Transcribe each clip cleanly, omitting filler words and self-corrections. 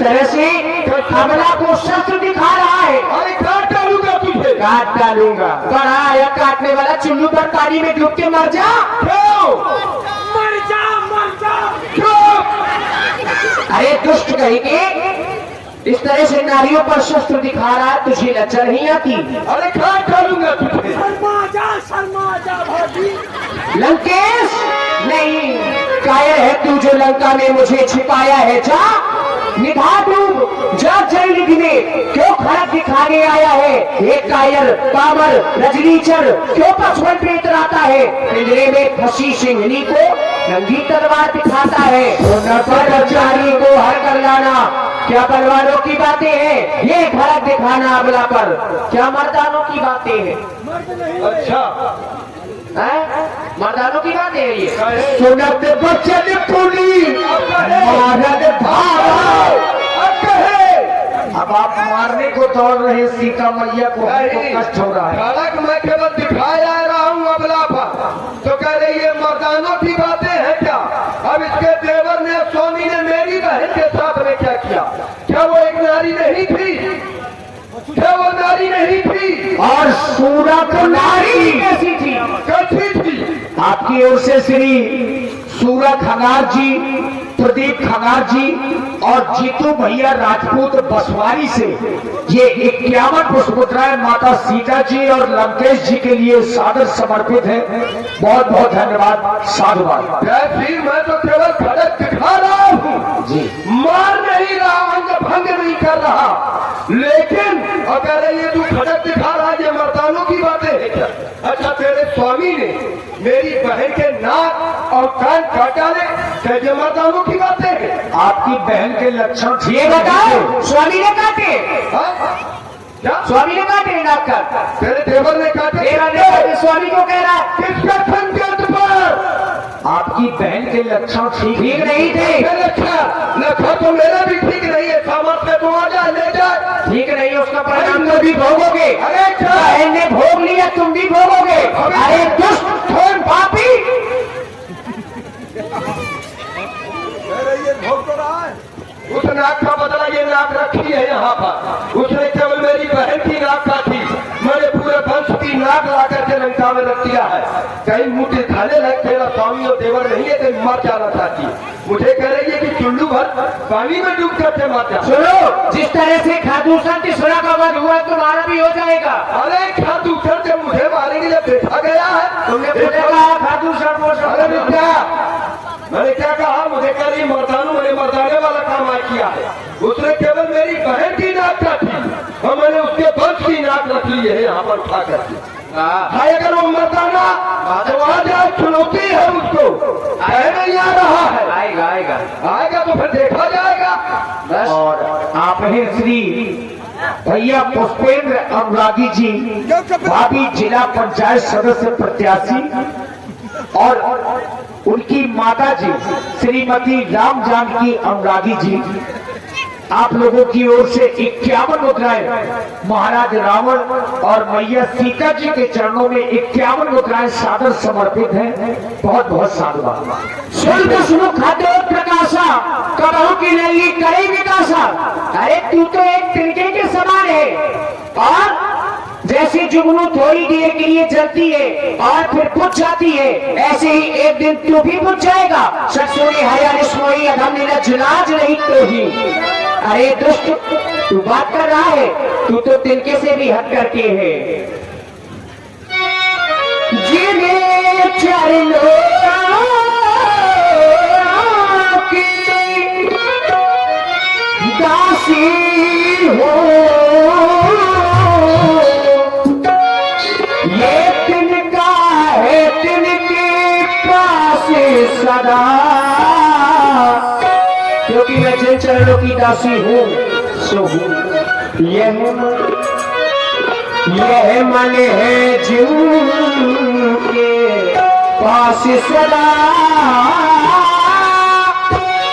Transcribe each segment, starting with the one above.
तरह से अबला को शस्त्र दिखा रहा है। अरे काट डालूंगा तुझे, काट डालूंगा। बड़ा आया काटने वाला, चुल्लू पर पानी में डूब के मर जा। क्यों मर जा मर जा। क्यों? अरे दुष्ट कहेंगे, इस तरह से नारियों पर शस्त्र दिखा रहा है, तुझे लज्जा नहीं आती? अरे काट डालूंगा तुझे। शर्मा जा भाभी। लंकेश नहीं, कायर है तू जो लंका में मुझे छिपाया है। जा निभा डूब जा जल निधि में, क्यों खड़क दिखाने आया है? ये कायर पामर रजनीचर क्यों पशुवन पे इतराता है? पिंजरे में फंसी सिंहनी को नंगी तलवार दिखाता है। नरपतचारी को हर कर लाना क्या बलवानों की बातें हैं? ये खड़क दिखाना अबला पर क्या मर्दानों की बातें हैं? अच्छा मर्दानों की बात है ये। सुनत बचन पुनी मारन भावा। अब आप मारने को दौड़ रहे सीता मैया को, हमको कष्ट हो रहा है। खड़क मैं केवल दिखाया रहा हूँ अबला पर, तो कह रही ये मर्दानों की बातें हैं क्या? अब इसके देवर ने, स्वामी ने मेरी बहन के साथ में क्या किया? क्या वो एक नारी नहीं थी? क्या वो नारी नहीं थी? और सूरत नारी कैसी थी? कैसी थी? आपकी ओर से श्री सूरत खंगार जी, प्रदीप खंगार जी और जीतू भैया राजपूत बसवारी से ये 51 पुष्पमुद्राएं माता सीता जी और लंकेश जी के लिए सादर समर्पित है। बहुत बहुत धन्यवाद, साधुवाद। फिर मैं तो केवल खड़क दिखा रहा हूँ जी, मार नहीं रहा, अंग भंग नहीं कर रहा। लेकिन अगर ये तू खड़क दिखा रहा है, ये मर्दानों की बातें है क्या? अच्छा तेरे स्वामी ने मेरी बहन के नाक और कान काट डाले, क्या ये मर्दानों की बातें है? आपकी बहन के लक्षण ठीक ये बताओ, स्वामी ने काटे? हाँ? क्या स्वामी ने काटे नाक का? तेरे देवर ने काटे? तेरा ने काटे, स्वामी को कह रहा है। किसका संकेत पर? आपकी बहन के लक्षण ठीक नहीं थे। लखा तो मेरा भी ठीक नहीं है, सामर्थ्य तो आ जाए, ले जाए। ठीक नहीं, उसका परिणाम तो भी भोगोगे। अरे क्या? बहन ने भोग लिया, तुम भी भोगोगे। अरे दुष्ट थोन पापी। ये भोग तो रहा है। उस नाक का बदला ये नाक रखी है यहाँ पर। उसने केवल मेरी बहन की नाक काटी, मैंने पूरे वंश की नाक ला करके लंका में रख दिया है। कहीं मुझे खाने लग, तेरा स्वामी और देवर नहीं है, कहीं मर जाना चाहती। मुझे कह रही है कि चुल्लू भर पानी में डूब करके मर जा। सुनो, जिस तरह से खादूसर तिसरा का वध हुआ, तुम्हारा भी हो जाएगा। अरे खादूसर जब मुझे मारेंगे, जब देखा गया है तुमने मुझे कहा खादूसर वो सब। अरे क्या मैंने क्या कहा? मुझे कह रही मर्दानू, मैंने मर्दाने वाला काम किया है। उसने केवल मेरी बहन की नाक काटी और मैंने उसके वंश की नाक रख ली है यहाँ पर उठा करके। हाय अगर वो मर्दाना तो आज आज चुनौती है उसको, नहीं आ रहा है। आएगा आएगा आएगा तो फिर देखा जाएगा। बस। और आप हैं श्री भैया पुष्पेंद्र अनुरागी जी, भाभी जिला पंचायत सदस्य प्रत्याशी, और उनकी माता जी श्रीमती राम जानकी अनुरागी जी, आप लोगों की ओर से 51 मुद्राएं महाराज रावण और मैया सीता जी के चरणों में 51 मुद्राएं सादर समर्पित हैं। बहुत बहुत साधुवाद। सुनो खाद्य प्रकाशा, कबहू की नली करे विकासा। अरे तू तो एक तिनके के समान है, और जैसे जुगनू थोड़ी देर के लिए जलती है और फिर बुझ जाती है, ऐसे ही एक दिन तू भी बुझ जाएगा। ससुरी हया निस्मोई अधम नीरज लाज नहीं तो ही। अरे दुष्ट, तू बात कर रहा है, तू तो तिनके से भी हट करके है। जिन्हें चरणों की दासी हो, ये तिनका है तिनके पास सदा, क्योंकि मैं जिन चरणों की दासी हूँ सो हूँ। यह मन है जिनके पास सदा,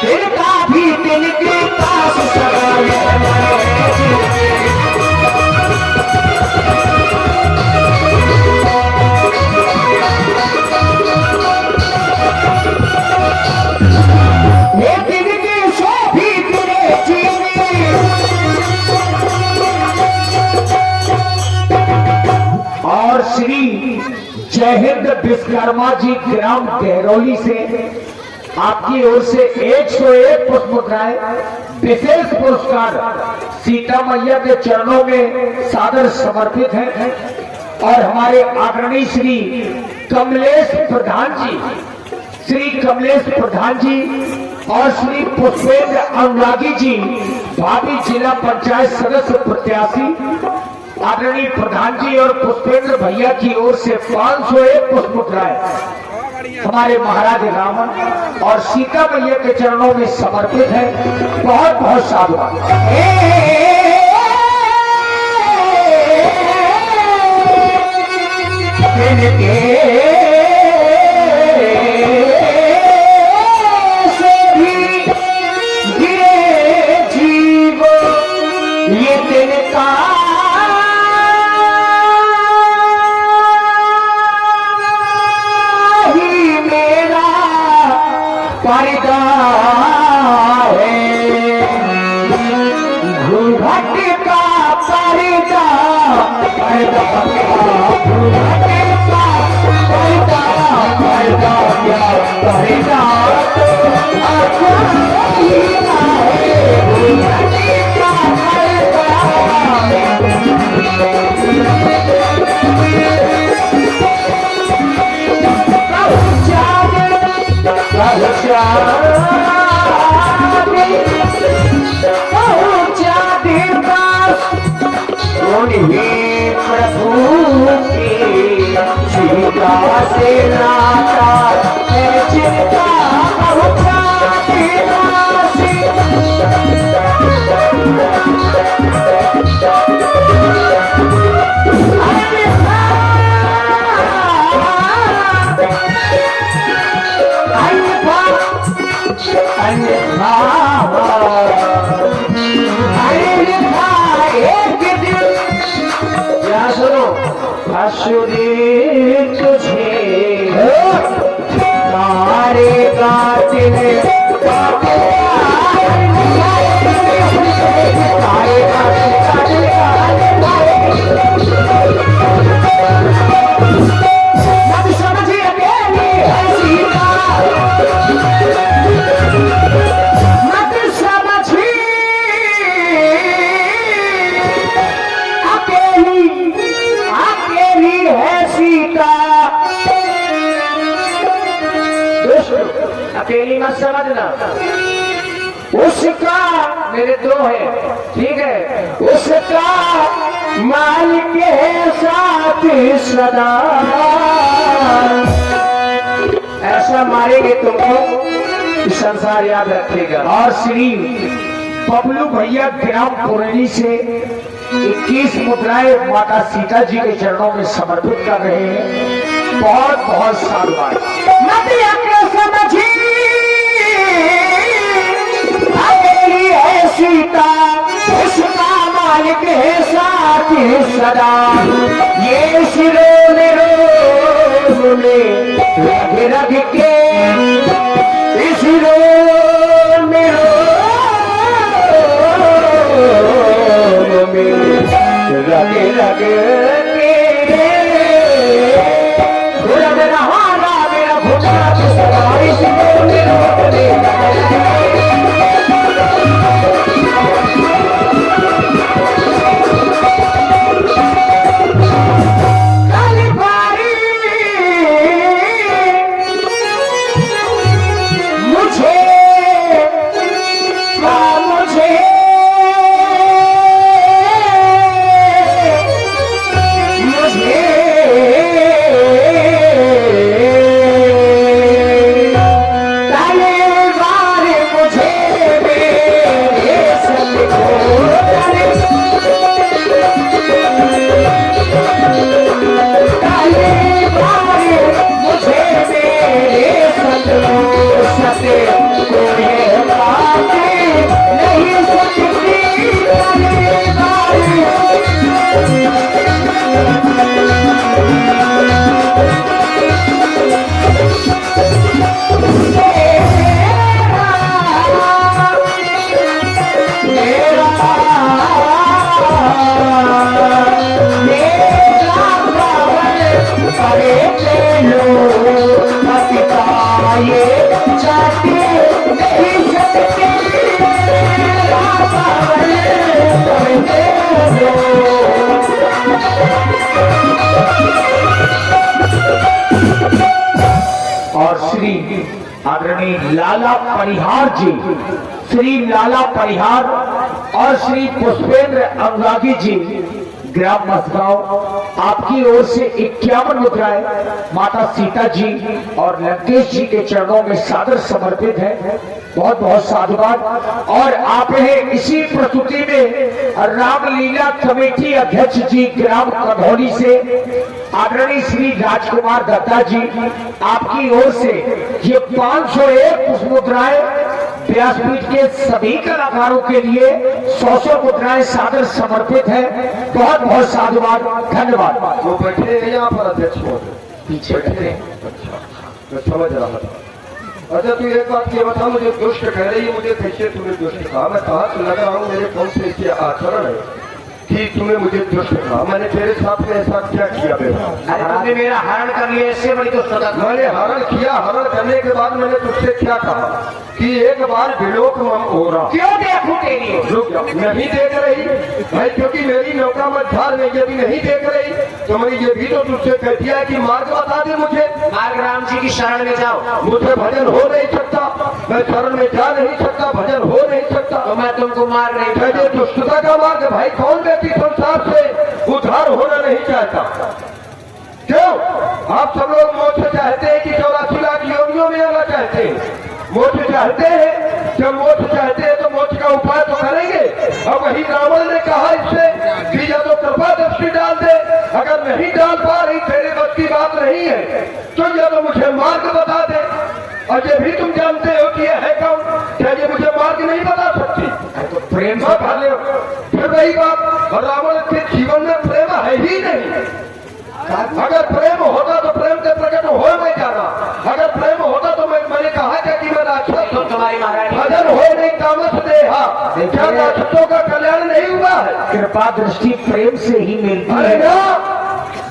तिनका भी तिनके पास सदा। यह मन है जिनके सो भी तेरे जीने श्री जयहिंद विश्वकर्मा जी ग्राम गहरौली से आपकी ओर से 101 पुष्प मुद्राएं विशेष पुरस्कार सीता मैया के चरणों में सादर समर्पित है। और हमारे आदरणीय श्री कमलेश प्रधान जी और श्री पुष्पेंद्र अनुरागी जी भाभी जिला पंचायत सदस्य प्रत्याशी आदरणीय प्रधान जी और पुष्पेंद्र भैया की ओर से 501 पुष्प मुद्राएं हमारे महाराज रावण और सीता मैया के चरणों में समर्पित है। बहुत बहुत साधुवाद। ये तिनका ही मेरा पर्दा है, घूंघट का पर्दा, पर्दा घूंघट का पर्दा, पर्दा क्या पर्दा आँखों ही ना है, घूंघट का प्रभु की सीता से नाता है जिनका तुझे तारे गाते अकेली मत समझना, उसका मेरे दो है, ठीक है, उसका मालिक के साथ सदा ऐसा मारेंगे तुमको संसार याद रखेगा। और श्री बबलू भैया ग्राम पुरनी से 21 मुद्राएं माता सीता जी के चरणों में समर्पित कर रहे हैं। बहुत बहुत साधुवाद। अकेली है सीता, उसका मालिक है साथ सदा, ये सिरो मेरो रग रग के इस रो मेरो रग रग के मेरा हारा मेरा भूटा सवारी काली करे लो पिता ये चाहते नहीं सकते और श्री आदरणीय लाला परिहार जी, श्री लाला परिहार और श्री पुष्पेंद्र अनुरागी जी ग्राम मसगांव आपकी ओर से 51 मुद्राएं माता सीता जी और लंकेश जी के चरणों में सादर समर्पित है। बहुत बहुत साधुवाद। और आप हैं इसी प्रस्तुति में रामलीला कमेटी अध्यक्ष जी ग्राम कधौली से आदरणीय श्री राजकुमार दत्ता जी, आपकी ओर से ये 501 पुष्प मुद्राएं व्यासपीठ के सभी कलाकारों के लिए 100 मुद्राएं सादर समर्पित है। बहुत बहुत साधुवाद, धन्यवाद। वो बैठे हैं यहाँ पर अध्यक्ष महोदय, पीछे बैठे हैं। अच्छा मैं समझ रहा था। अच्छा तू एक बात ये बता, मुझे दुष्ट कह रही है, मुझे कैसे तूने दुष्ट कहा? मैं कहाँ से लग रहा हूँ, मेरे कौन से ऐसे आचरण है कि तुम्हें मुझे दुष्ट कहा? मैंने तेरे साथ में ऐसा क्या किया बेटा? अरे तुमने मेरा हरण कर लिया, इससे बड़ी तो सदा। मैंने हरण किया, हरण करने के बाद मैंने तुझसे क्या कहा कि एक बार विलोक हो रहा। क्यों देखूं तेरी? रुक जाओ, नहीं देख रही भाई, क्योंकि मेरी नौका मझधार में यदि नहीं देख रही तो मैं ये भी तो तुझसे कह दिया है कि मार्ग बता दे मुझे। मार्ग राम जी की शरण में जाओ। मुझे भजन हो नहीं सकता, मैं शरण में जा नहीं सकता, भजन हो नहीं सकता, तो मैं तुमको मार नहीं कहते सकता। दुष्टता का मार्ग। भाई कौन व्यक्ति संसार से उद्धार होना नहीं चाहता? क्यों? आप सब लोग मोक्ष चाहते हैं कि 84 लाख योनियों में आना चाहते हैं? मोक्ष चाहते हैं? जब मोक्ष चाहते हैं तो मोक्ष का उपाय तो करेंगे। अब वही रावण ने कहा इससे कि या तो कृपा दृष्टि डाल दे, अगर नहीं डाल पा रही, तेरे बस की बात नहीं है तो या तो मुझे मार्ग बता दे। और ये भी तुम जानते हो कि ये है कौन? क्या ये मुझे मार्ग नहीं बता सकती? तो प्रेम से भाले फिर वही बात, रावण के जीवन में प्रेम है ही नहीं। अगर प्रेम होता तो प्रेम के प्रकट हो नहीं जाना। अगर प्रेम होता तो मैंने कहा क्या कि मैं राक्षस हूं? तुम्हारी महारानी भजन हो नहीं तामस देहा, क्या राक्षसों का कल्याण नहीं हुआ है? कृपा दृष्टि प्रेम से ही मिलती अरे है। ना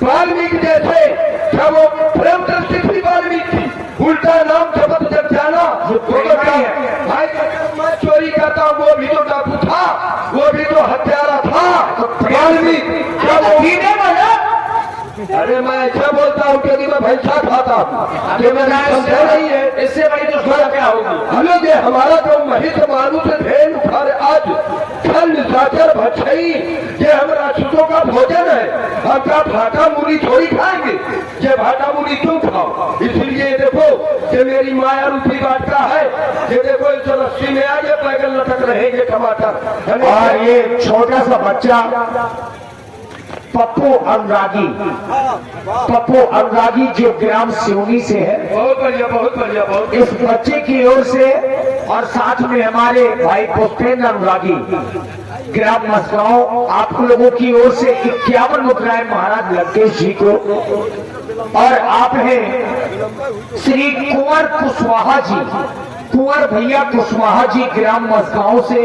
वाल्मीकि जैसे जब वो प्रेम दृष्टि थी वाल्मीकि थी, उल्टा नाम जपत जब जाना वो तो क्या है? भाई मैं चोरी करता हूँ, वो भी तो डाकू था, वो भी तो हत्यारा था। वाल्मीकि अरे मैं ऐसा बोलता हूँ क्योंकि मैं भैंसा खाता हूँ, ये मैं समझा नहीं है। इससे बड़ी तो सोचा क्या होगी? हेलो, ये हमारा जो महिष मानू से भेड़ उखाड़े आज छल निशाचर भक्षई, ये हम राक्षसों का भोजन है। हम क्या भाटा मूली थोड़ी खाएंगे? ये भाटा मूली क्यों खाओ? इसीलिए देखो ये मेरी माया रूपी बाटका है, ये देखो इस रस्सी में आगे बैगन लटक रहेंगे, टमाटर। और ये छोटा सा बच्चा पप्पू अनुरागी, पप्पू अनुरागी जो ग्राम सिवनी से है, बहुत बढ़िया, बहुत बढ़िया, बहुत। इस बच्चे की ओर से और साथ में हमारे भाई पुष्पेंद्र अनुरागी ग्राम मसगांव, आप लोगों की ओर से 51 मुद्राएं महाराज लंकेश जी को। और आप हैं श्री कुंवर कुशवाहा जी, कुंवर भैया कुशवाहा जी ग्राम मसगांव से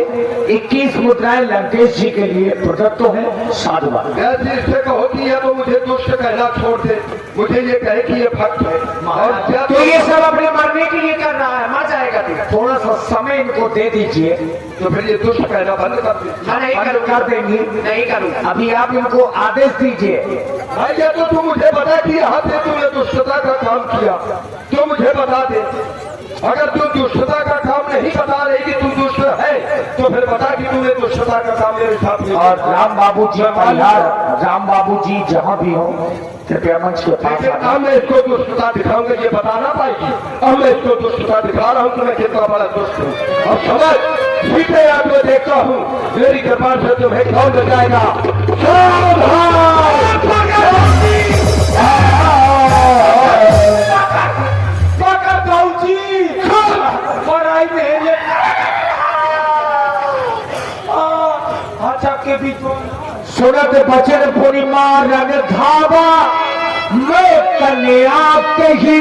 21 मुद्राएं लंकेश जी के लिए प्रदत्त है। साधुवाद। इससे कहो कि या तो मुझे दुष्ट कहना छोड़ दे, मुझे ये कहे कि ये भक्त है, और क्या तो ये सब अपने मरने के लिए कर रहा है, मर जाएगा। थोड़ा सा समय इनको दे दीजिए, तो फिर ये दुष्ट कहना बंद कर दे। मैं नहीं कर देंगे, नहीं करूँगा। अभी आप इनको आदेश दीजिए। भाई या तो तू मुझे बता कि यहाँ से तूने दुष्टता का काम किया तो मुझे बता दे। अगर तू दुष्टता का काम नहीं बता रही कि तू दुष्ट है तो फिर बता कि तूने दुष्टता का काम मेरे साथ में। और राम बाबू जी परिहार, राम बाबू जी जहाँ भी हो कृपया मंच के पास लेकिन अब मैं इसको दुष्टता दिखाऊंगा, ये बता ना पाएगी। अब मैं इसको दुष्टता दिखा रहा हूँ कि मैं कितना बड़ा दुष्ट हूँ। अब समझ, सीधे आपको देखता हूँ, मेरी कृपा से तुम्हें कौन बचाएगा। सुनत बचन पूर्णिमा रंग धावा, मैं कन्या के ही